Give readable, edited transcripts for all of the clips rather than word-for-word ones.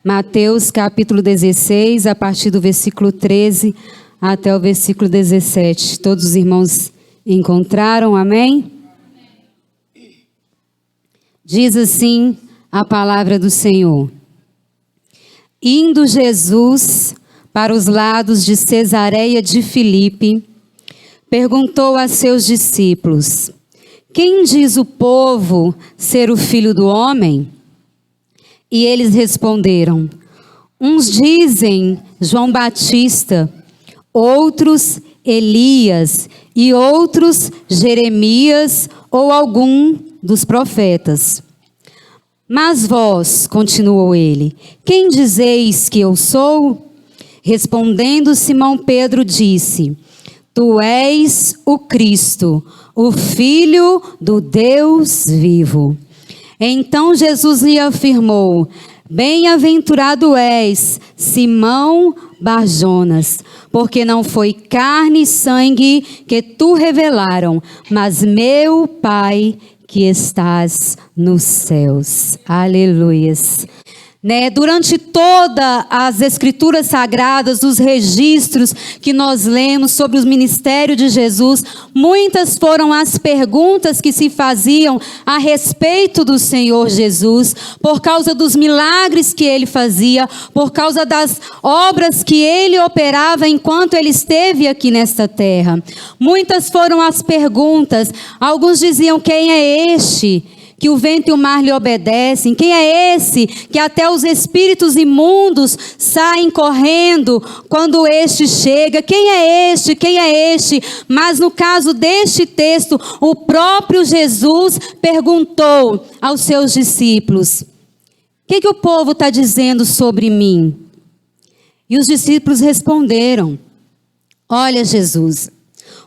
Mateus capítulo 16, a partir do versículo 13 até o versículo 17. Todos os irmãos encontraram, amém? Diz assim a palavra do Senhor. Indo Jesus para os lados de Cesareia de Filipe, perguntou a seus discípulos: quem diz o povo ser o Filho do Homem? E eles responderam: uns dizem João Batista, outros Elias e outros Jeremias ou algum dos profetas. Mas vós, continuou ele, quem dizeis que eu sou? Respondendo Simão Pedro disse: tu és o Cristo, o Filho do Deus vivo. Então Jesus lhe afirmou: bem-aventurado és, Simão Barjonas, porque não foi carne e sangue que tu revelaram, mas meu Pai que estás nos céus. Aleluias. Durante todas as escrituras sagradas, os registros que nós lemos sobre o ministério de Jesus, muitas foram as perguntas que se faziam a respeito do Senhor Jesus, por causa dos milagres que ele fazia, por causa das obras que ele operava enquanto ele esteve aqui nesta terra. Muitas foram as perguntas. Alguns diziam: quem é este que o vento e o mar lhe obedecem? Quem é esse que até os espíritos imundos saem correndo quando este chega? Quem é este? Quem é este? Mas no caso deste texto, o próprio Jesus perguntou aos seus discípulos: o que o povo está dizendo sobre mim? E os discípulos responderam: olha, Jesus,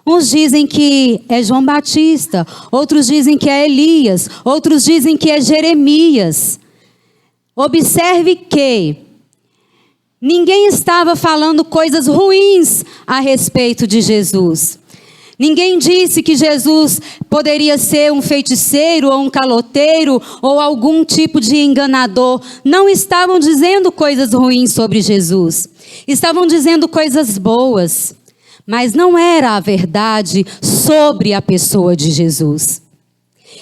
uns dizem que é João Batista, outros dizem que é Elias, outros dizem que é Jeremias. Observe que ninguém estava falando coisas ruins a respeito de Jesus. Ninguém disse que Jesus poderia ser um feiticeiro ou um caloteiro ou algum tipo de enganador. Não estavam dizendo coisas ruins sobre Jesus. Estavam dizendo coisas boas. Mas não era a verdade sobre a pessoa de Jesus.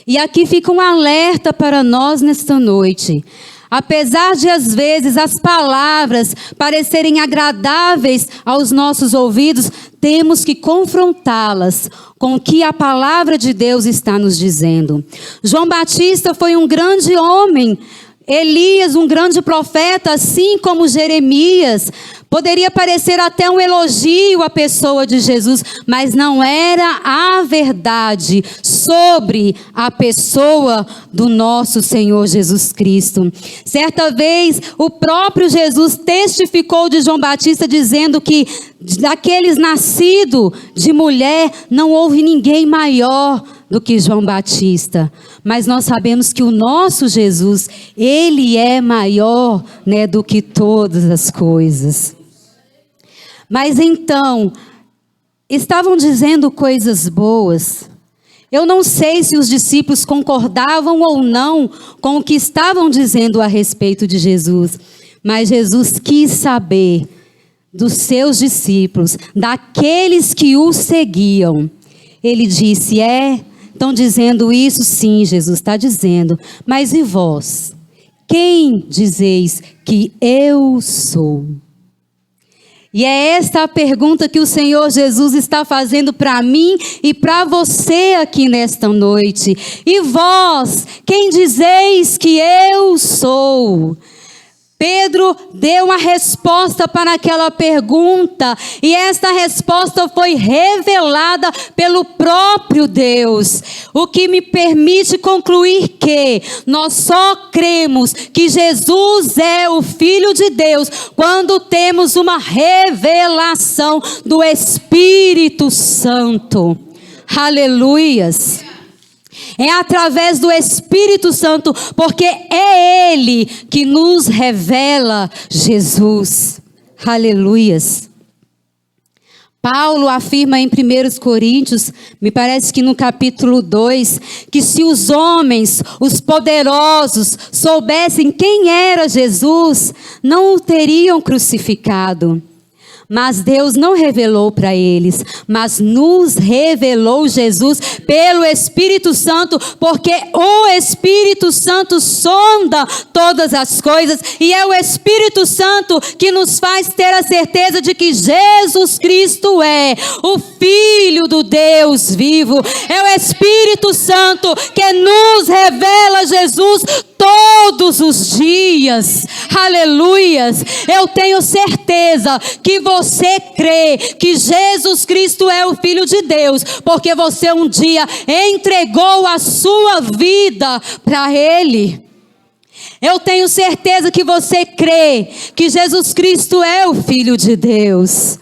E aqui fica um alerta para nós nesta noite. Apesar de às vezes as palavras parecerem agradáveis aos nossos ouvidos, temos que confrontá-las com o que a palavra de Deus está nos dizendo. João Batista foi um grande homem, Elias um grande profeta, assim como Jeremias. Poderia parecer até um elogio à pessoa de Jesus, mas não era a verdade sobre a pessoa do nosso Senhor Jesus Cristo. Certa vez, o próprio Jesus testificou de João Batista, dizendo que daqueles nascidos de mulher, não houve ninguém maior do que João Batista. Mas nós sabemos que o nosso Jesus, ele é maior, do que todas as coisas. Mas então, estavam dizendo coisas boas. Eu não sei se os discípulos concordavam ou não com o que estavam dizendo a respeito de Jesus. Mas Jesus quis saber dos seus discípulos, daqueles que o seguiam. Ele disse: estão dizendo isso? Sim, Jesus está dizendo. Mas e vós? Quem dizeis que eu sou? E é esta a pergunta que o Senhor Jesus está fazendo para mim e para você aqui nesta noite. E vós, quem dizeis que eu sou? Pedro deu uma resposta para aquela pergunta, e esta resposta foi revelada pelo próprio Deus, o que me permite concluir que nós só cremos que Jesus é o Filho de Deus quando temos uma revelação do Espírito Santo. Aleluias! É através do Espírito Santo, porque é Ele que nos revela Jesus. Aleluias. Paulo afirma em 1 Coríntios, me parece que no capítulo 2, que se os homens, os poderosos, soubessem quem era Jesus, não o teriam crucificado. Mas Deus não revelou para eles, mas nos revelou Jesus pelo Espírito Santo, porque o Espírito Santo sonda todas as coisas, e é o Espírito Santo que nos faz ter a certeza de que Jesus Cristo é o Filho do Deus vivo. É o Espírito Santo que nos revela Jesus todos os dias. Aleluias. Eu tenho certeza que você crê que Jesus Cristo é o Filho de Deus, porque você um dia entregou a sua vida para Ele. Eu tenho certeza que você crê que Jesus Cristo é o Filho de Deus.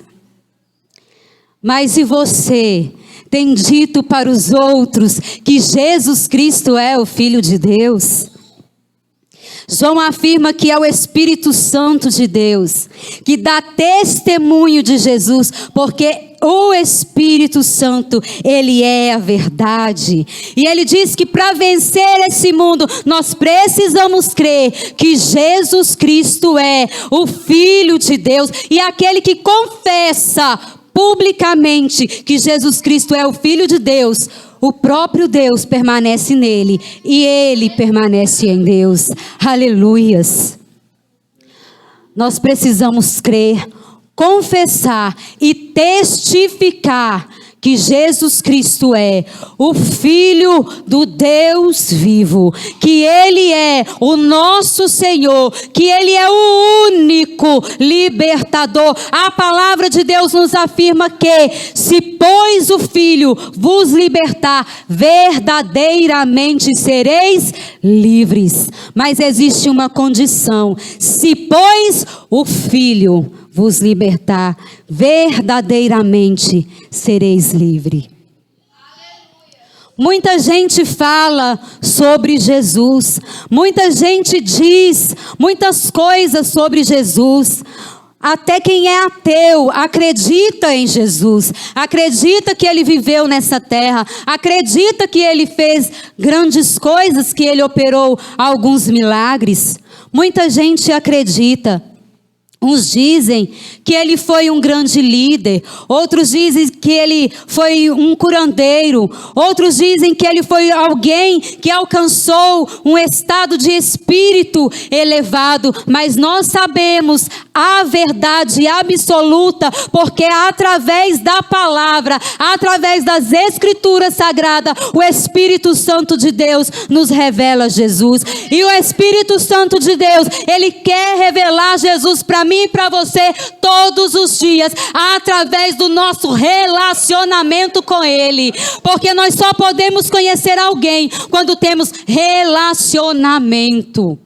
Mas e você tem dito para os outros que Jesus Cristo é o Filho de Deus? João afirma que é o Espírito Santo de Deus que dá testemunho de Jesus, porque o Espírito Santo, ele é a verdade. E ele diz que para vencer esse mundo, nós precisamos crer que Jesus Cristo é o Filho de Deus. E aquele que confessa publicamente que Jesus Cristo é o Filho de Deus, o próprio Deus permanece nele e ele permanece em Deus. Aleluias. Nós precisamos crer, confessar e testificar que Jesus Cristo é o Filho do Deus vivo, que Ele é o nosso Senhor, que Ele é o único libertador. A palavra de Deus nos afirma que, se pois o Filho vos libertar, verdadeiramente sereis livres. Mas existe uma condição: se pois o Filho vos libertar, verdadeiramente sereis livres. Muita gente fala sobre Jesus, muita gente diz muitas coisas sobre Jesus. Até quem é ateu acredita em Jesus, acredita que Ele viveu nessa terra, acredita que Ele fez grandes coisas, que Ele operou alguns milagres. Muita gente acredita. Uns dizem que ele foi um grande líder, outros dizem que ele foi um curandeiro, outros dizem que ele foi alguém que alcançou um estado de espírito elevado, mas nós sabemos a verdade absoluta, porque através da palavra, através das escrituras sagradas, o Espírito Santo de Deus nos revela Jesus. E o Espírito Santo de Deus, ele quer revelar Jesus para mim e para você todos os dias, através do nosso relacionamento com Ele, porque nós só podemos conhecer alguém quando temos relacionamento.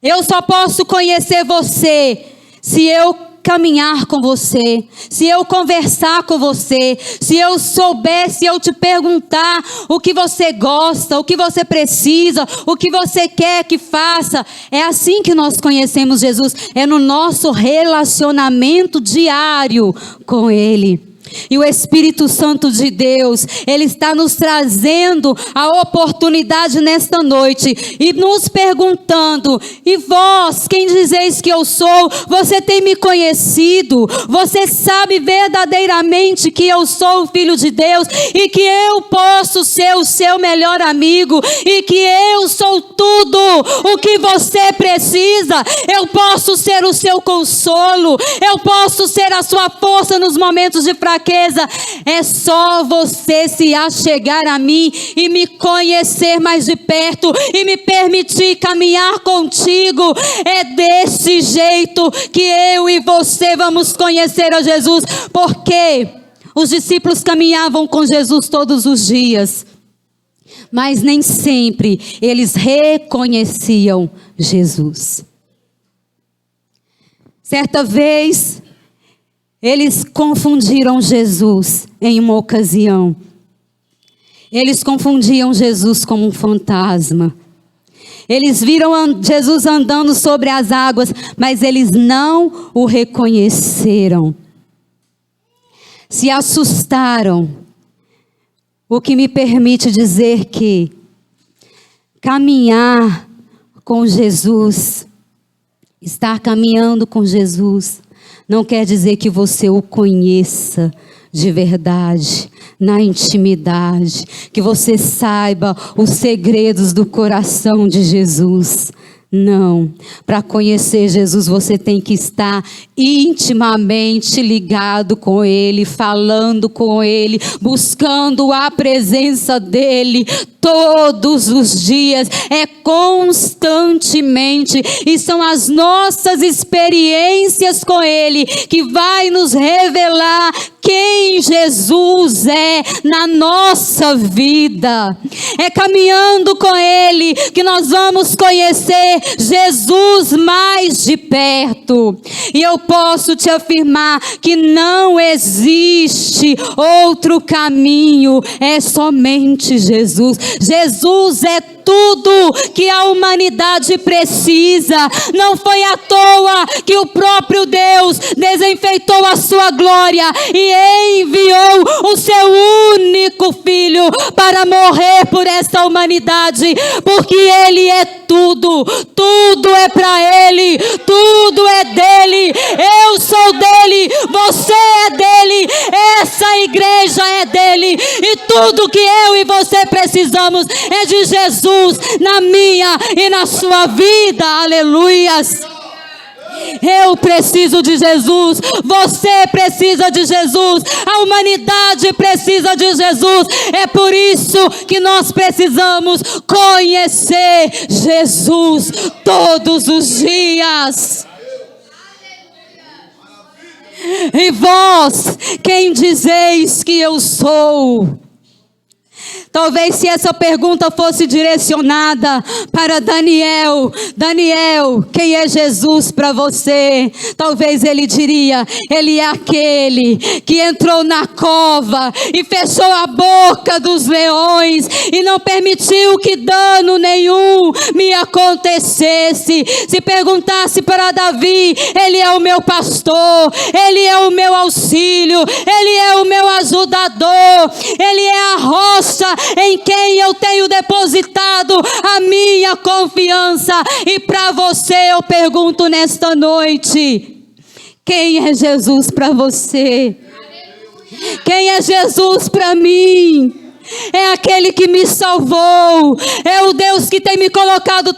Eu só posso conhecer você se eu caminhar com você, se eu conversar com você, se eu souber, se eu te perguntar o que você gosta, o que você precisa, o que você quer que faça. É assim que nós conhecemos Jesus, é no nosso relacionamento diário com Ele. E o Espírito Santo de Deus, Ele está nos trazendo a oportunidade nesta noite e nos perguntando: e vós, quem dizeis que eu sou? Você tem me conhecido? Você sabe verdadeiramente que eu sou o Filho de Deus e que eu posso ser o seu melhor amigo e que eu sou tudo o que você precisa? Eu posso ser o seu consolo, eu posso ser a sua força nos momentos de fraqueza. É só você se achegar a mim e me conhecer mais de perto e me permitir caminhar contigo. É desse jeito que eu e você vamos conhecer a Jesus, porque os discípulos caminhavam com Jesus todos os dias, mas nem sempre eles reconheciam Jesus. Certa vez, eles confundiram Jesus em uma ocasião. Eles confundiam Jesus como um fantasma. Eles viram Jesus andando sobre as águas, mas eles não o reconheceram. se assustaram, o que me permite dizer que caminhar com Jesus, estar caminhando com Jesus, não quer dizer que você o conheça de verdade, na intimidade, que você saiba os segredos do coração de Jesus. Não, para conhecer Jesus você tem que estar intimamente ligado com Ele, falando com Ele, buscando a presença dEle todos os dias, é constantemente, e são as nossas experiências com Ele que vai nos revelar quem Jesus é na nossa vida. É caminhando com Ele que nós vamos conhecer Jesus mais de perto. E eu posso te afirmar que não existe outro caminho, é somente Jesus. Jesus é tudo que a humanidade precisa. Não foi à toa que o próprio Deus desenfeitou a sua glória e enviou o seu único filho para morrer por essa humanidade, porque Ele é tudo, tudo é para Ele, tudo é dele. Eu sou dele, você é dele, essa igreja é dele, e tudo que eu e você precisamos é de Jesus na minha e na sua vida. Aleluias. Eu preciso de Jesus, você precisa de Jesus, a humanidade precisa de Jesus. É por isso que nós precisamos conhecer Jesus todos os dias. E vós, quem dizeis que eu sou? Talvez se essa pergunta fosse direcionada para Daniel, Daniel, quem é Jesus para você? Talvez ele diria, ele é aquele que entrou na cova e fechou a boca dos leões e não permitiu que dano nenhum me acontecesse. Se perguntasse para Davi, ele é o meu pastor, ele é o meu auxílio, ele é o meu ajudador, ele é a rocha em quem eu tenho depositado a minha confiança. E para você eu pergunto nesta noite, quem é Jesus para você? Quem é Jesus para mim? É aquele que me salvou, é o Deus que tem me colocado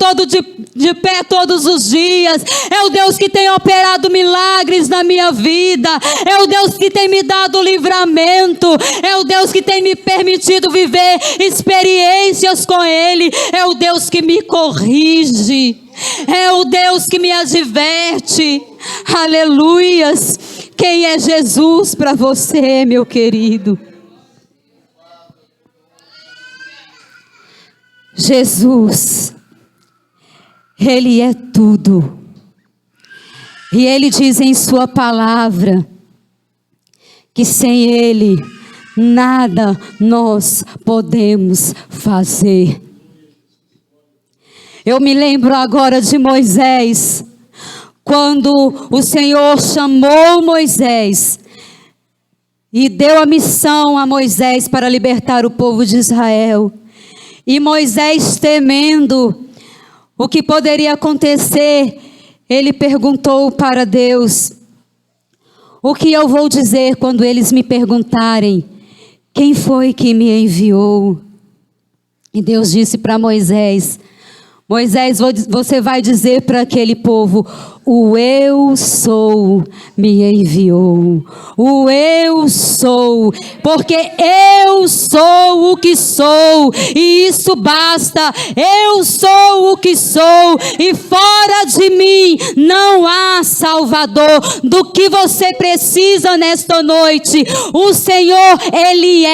de pé todos os dias, é o Deus que tem operado milagres na minha vida, é o Deus que tem me dado livramento, é o Deus que tem me permitido viver experiências com Ele, é o Deus que me corrige, é o Deus que me adverte. Aleluias. Quem é Jesus para você, meu querido? Jesus, Ele é tudo. E Ele diz em sua palavra que sem Ele nada nós podemos fazer. Eu me lembro agora de Moisés, quando o Senhor chamou Moisés e deu a missão a Moisés para libertar o povo de Israel. E Moisés, temendo o que poderia acontecer, ele perguntou para Deus: o que eu vou dizer quando eles me perguntarem quem foi que me enviou? E Deus disse para Moisés: Moisés, você vai dizer para aquele povo: o eu sou me enviou. O eu sou, porque eu sou o que sou, e isso basta. Eu sou o que sou, e fora de mim não há Salvador. Do que você precisa nesta noite, o Senhor, Ele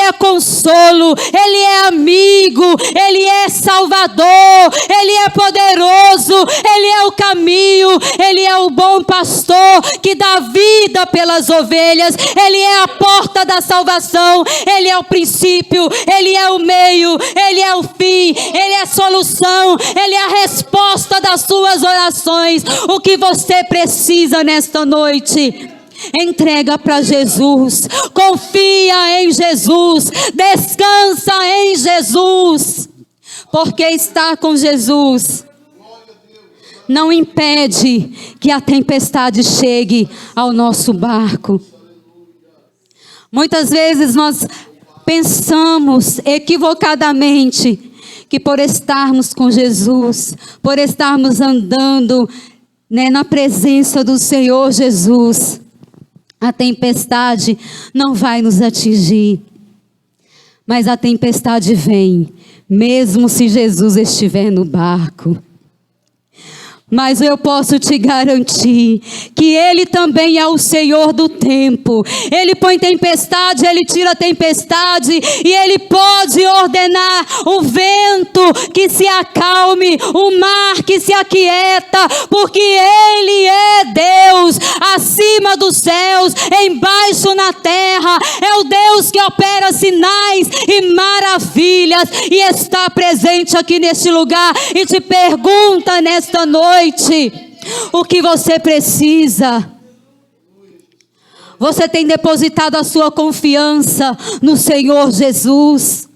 é consolo, Ele é amigo, Ele é Salvador, Ele é poderoso, Ele é o caminho, Ele é o bom pastor que dá vida pelas ovelhas, Ele é a porta da salvação, Ele é o princípio, Ele é o meio, Ele é o fim, Ele é a solução, Ele é a resposta das suas orações. O que você precisa nesta noite Entrega para Jesus, confia em Jesus, descansa em Jesus, porque estar com Jesus não impede que a tempestade chegue ao nosso barco. Muitas vezes nós pensamos equivocadamente que por estarmos com Jesus, por estarmos andando, na presença do Senhor Jesus, a tempestade não vai nos atingir. Mas a tempestade vem, mesmo se Jesus estiver no barco. Mas eu posso te garantir que Ele também é o Senhor do tempo. Ele põe tempestade, Ele tira a tempestade, e Ele pode ordenar o vento que se acalme, o mar que se aquieta, porque Ele é Deus acima dos céus, embaixo na terra. É o Deus que opera sinais e maravilhas e está presente aqui neste lugar e te pergunta nesta noite: o que você precisa? Você tem depositado a sua confiança no Senhor Jesus?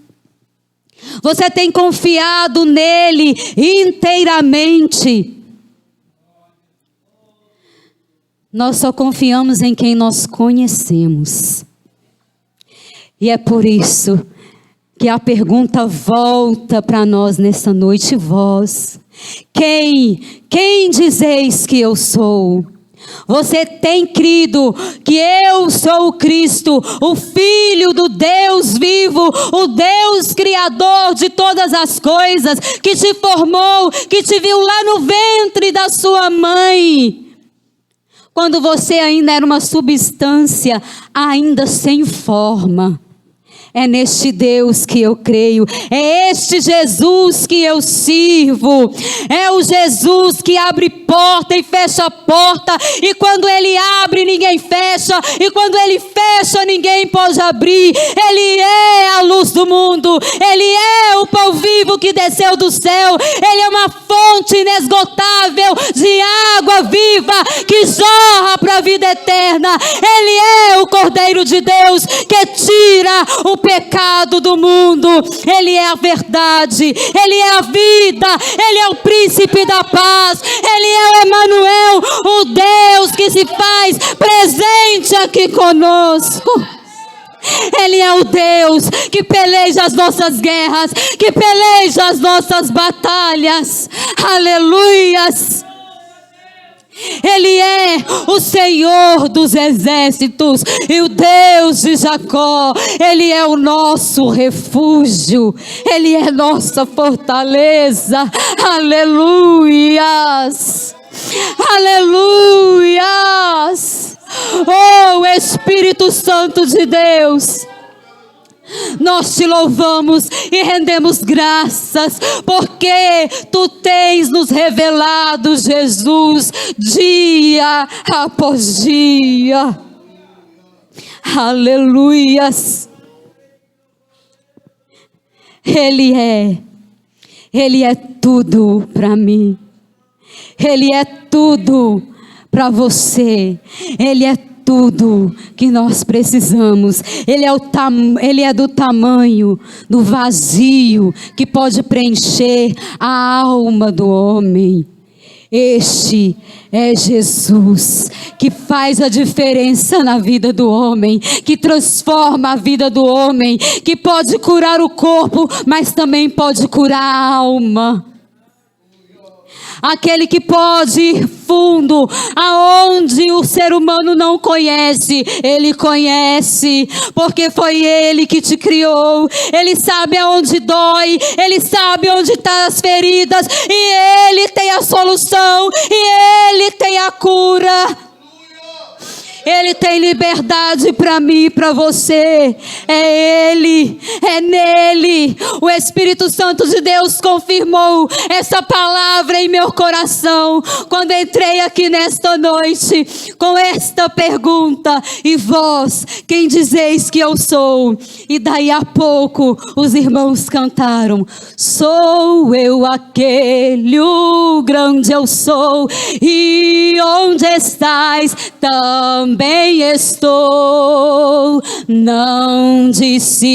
Você tem confiado nele inteiramente? Nós só confiamos em quem nós conhecemos. E é por isso que a pergunta volta para nós nessa noite: vós, quem dizeis que eu sou? Você tem crido que eu sou o Cristo, o Filho do Deus vivo, o Deus Criador de todas as coisas, que te formou, que te viu lá no ventre da sua mãe, quando você ainda era uma substância, ainda sem forma. É neste Deus que eu creio, é este Jesus que eu sirvo, é o Jesus que abre porta e fecha a porta, e quando Ele abre ninguém fecha, e quando Ele fecha ninguém pode abrir. Ele é a luz do mundo, Ele é o pão vivo que desceu do céu, Ele é uma fonte inesgotável de água viva que jorra para a vida eterna. Ele é o Cordeiro de Deus que tira o pecado do mundo. Ele é a verdade, Ele é a vida, Ele é o príncipe da paz, Ele é o Emanuel, o Deus que se faz presente aqui conosco. Ele é o Deus que peleja as nossas guerras, que peleja as nossas batalhas. Aleluias! Ele é o Senhor dos exércitos e o Deus de Jacó. Ele é o nosso refúgio, Ele é nossa fortaleza. Aleluias, aleluias. Oh, Espírito Santo de Deus, nós te louvamos e rendemos graças, porque Tu tens nos revelado Jesus dia após dia. Aleluias. Ele é tudo para mim. Ele é tudo para você. Ele é tudo que nós precisamos. Ele é do tamanho do vazio que pode preencher a alma do homem. Este é Jesus, que faz a diferença na vida do homem, que transforma a vida do homem, que pode curar o corpo, mas também pode curar a alma. Aquele que pode ir fundo, aonde o ser humano não conhece, Ele conhece, porque foi Ele que te criou. Ele sabe aonde dói, Ele sabe onde estão as feridas, e Ele tem a solução, e Ele tem a cura. Ele tem liberdade para mim e para você. É Ele, é nele. O Espírito Santo de Deus confirmou essa palavra em meu coração quando entrei aqui nesta noite com esta pergunta: e vós, quem dizeis que eu sou? E daí a pouco os irmãos cantaram: sou eu aquele, o grande eu sou, e e onde estás, também estou. Não disse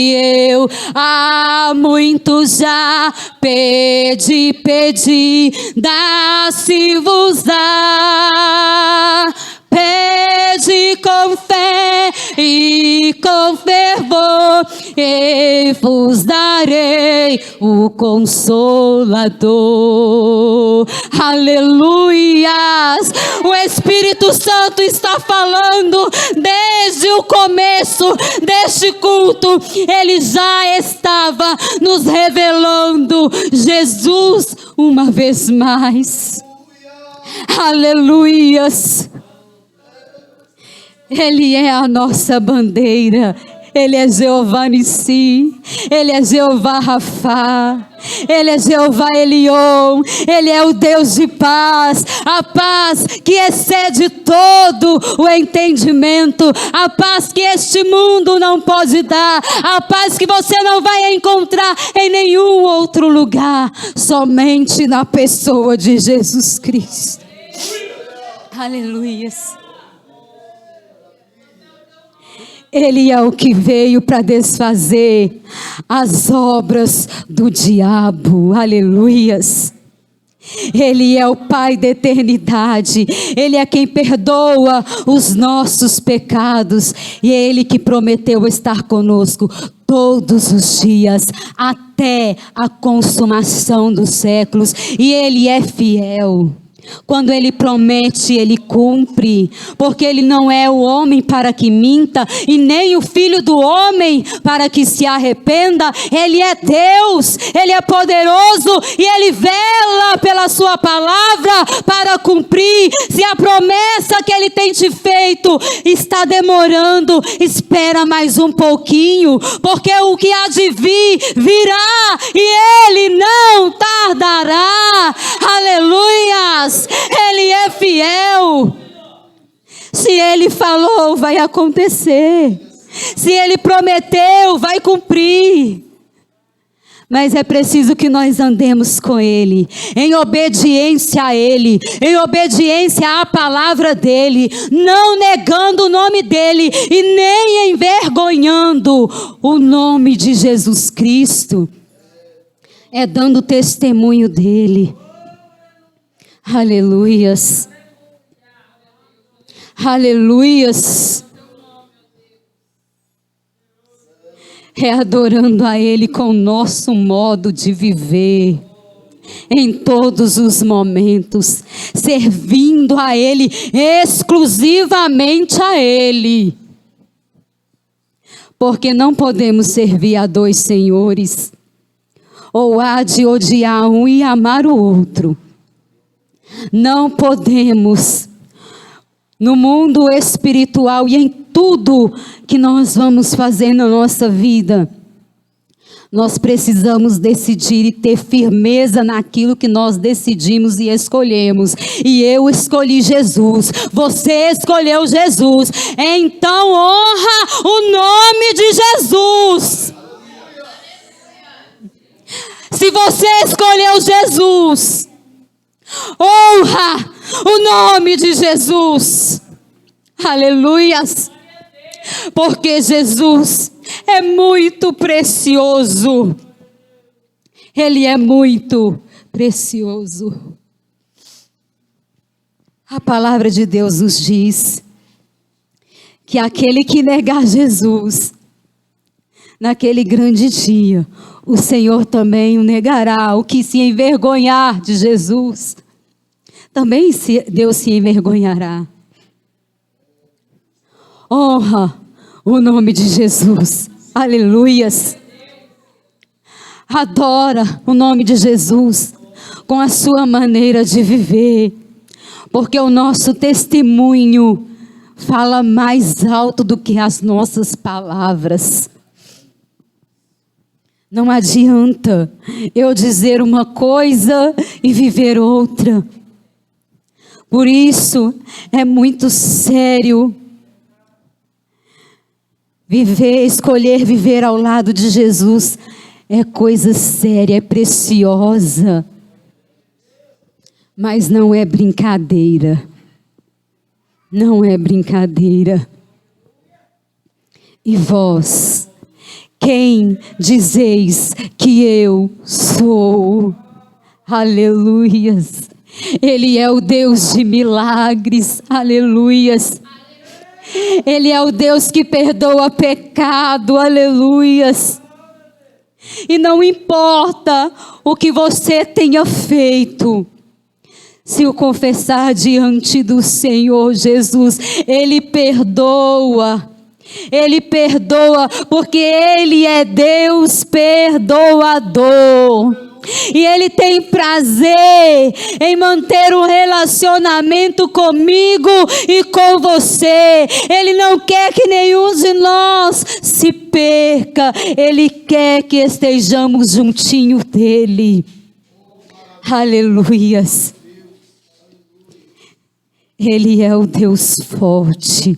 eu, há muito já, pedi, dá-se-vos-á. Pede com fé e com fervor, e vos darei o Consolador. Aleluias! O Espírito Santo está falando desde o começo deste culto. Ele já estava nos revelando Jesus uma vez mais. Aleluias! Ele é a nossa bandeira. Ele é Jeová Nissi. Ele é Jeová Rafá. Ele é Jeová Elion. Ele é o Deus de paz. A paz que excede todo o entendimento. A paz que este mundo não pode dar. A paz que você não vai encontrar em nenhum outro lugar. Somente na pessoa de Jesus Cristo. Aleluias. Ele é o que veio para desfazer as obras do diabo. Aleluias. Ele é o Pai da eternidade. Ele é quem perdoa os nossos pecados. E é Ele que prometeu estar conosco todos os dias, até a consumação dos séculos. E Ele é fiel. Quando Ele promete, Ele cumpre, porque Ele não é o homem para que minta, e nem o filho do homem para que se arrependa. Ele é Deus, Ele é poderoso, e Ele vela pela sua palavra para cumprir. Se a promessa que Ele tem te feito está demorando, espera mais um pouquinho, porque o que há de vir, virá, e Ele não tardará. Aleluias. Ele é fiel. Se Ele falou, vai acontecer. Se Ele prometeu, vai cumprir. Mas é preciso que nós andemos com Ele, em obediência a Ele, em obediência à palavra dEle, não negando o nome dEle e nem envergonhando o nome de Jesus Cristo. É dando testemunho dEle. Aleluias. Aleluias. É adorando a Ele com o nosso modo de viver, em todos os momentos, servindo a Ele, exclusivamente a Ele. Porque não podemos servir a dois senhores, ou há de odiar um e amar o outro. Não podemos. No mundo espiritual e em tudo que nós vamos fazer na nossa vida, nós precisamos decidir e ter firmeza naquilo que nós decidimos e escolhemos. E eu escolhi Jesus, você escolheu Jesus, então honra o nome de Jesus. Se você escolheu Jesus, honra o nome de Jesus. Aleluias. Porque Jesus é muito precioso. Ele é muito precioso. A palavra de Deus nos diz que aquele que negar Jesus, naquele grande dia, o Senhor também o negará. O que se envergonhar de Jesus, também Deus se envergonhará. Honra o nome de Jesus. Aleluias. Adora o nome de Jesus com a sua maneira de viver. Porque o nosso testemunho fala mais alto do que as nossas palavras. Não adianta eu dizer uma coisa e viver outra. Por isso é muito sério escolher viver ao lado de Jesus. É coisa séria, é preciosa. Mas não é brincadeira. não é brincadeira. E vós, quem dizeis que eu sou? Aleluias. Ele é o Deus de milagres. Aleluias. Ele é o Deus que perdoa pecado. Aleluias. E não importa o que você tenha feito, se o confessar diante do Senhor Jesus, Ele perdoa. Ele perdoa, porque Ele é Deus perdoador. E Ele tem prazer em manter um relacionamento comigo e com você. Ele não quer que nenhum de nós se perca. Ele quer que estejamos juntinho dEle. Aleluias. Ele é o Deus forte,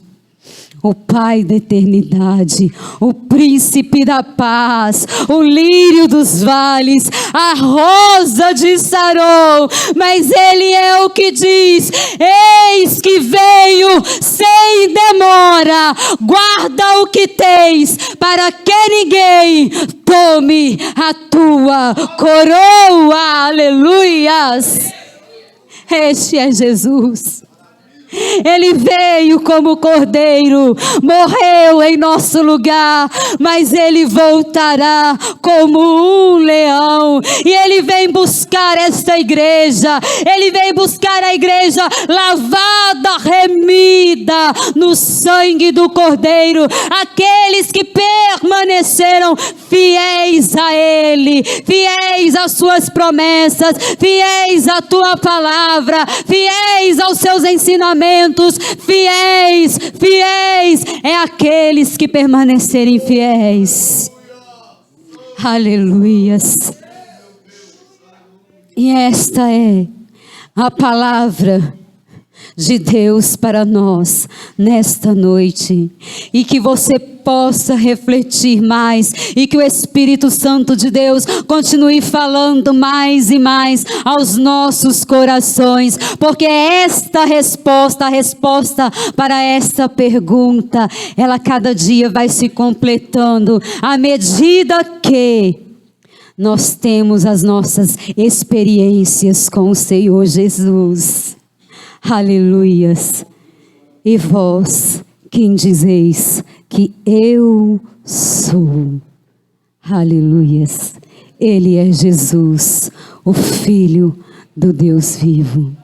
o Pai da eternidade, o príncipe da paz, o lírio dos vales, a rosa de Saron. Mas Ele é o que diz: eis que venho sem demora, guarda o que tens, para que ninguém tome a tua coroa. Aleluias. Este é Jesus. Ele veio como cordeiro, morreu em nosso lugar, mas Ele voltará como um leão. E Ele vem buscar esta igreja. Ele vem buscar a igreja lavada, remida no sangue do cordeiro. Aqueles que permaneceram fiéis a Ele, fiéis às suas promessas, fiéis à tua palavra, fiéis aos seus ensinamentos. Fiéis, fiéis é aqueles que permanecerem fiéis. Aleluias. E esta é a palavra de Deus para nós nesta noite, e que você possa refletir mais, e que o Espírito Santo de Deus continue falando mais e mais aos nossos corações, porque esta resposta, a resposta para esta pergunta, ela cada dia vai se completando à medida que nós temos as nossas experiências com o Senhor Jesus. Aleluias. E vós, quem dizeis que eu sou? Aleluias. Ele é Jesus, o Filho do Deus vivo.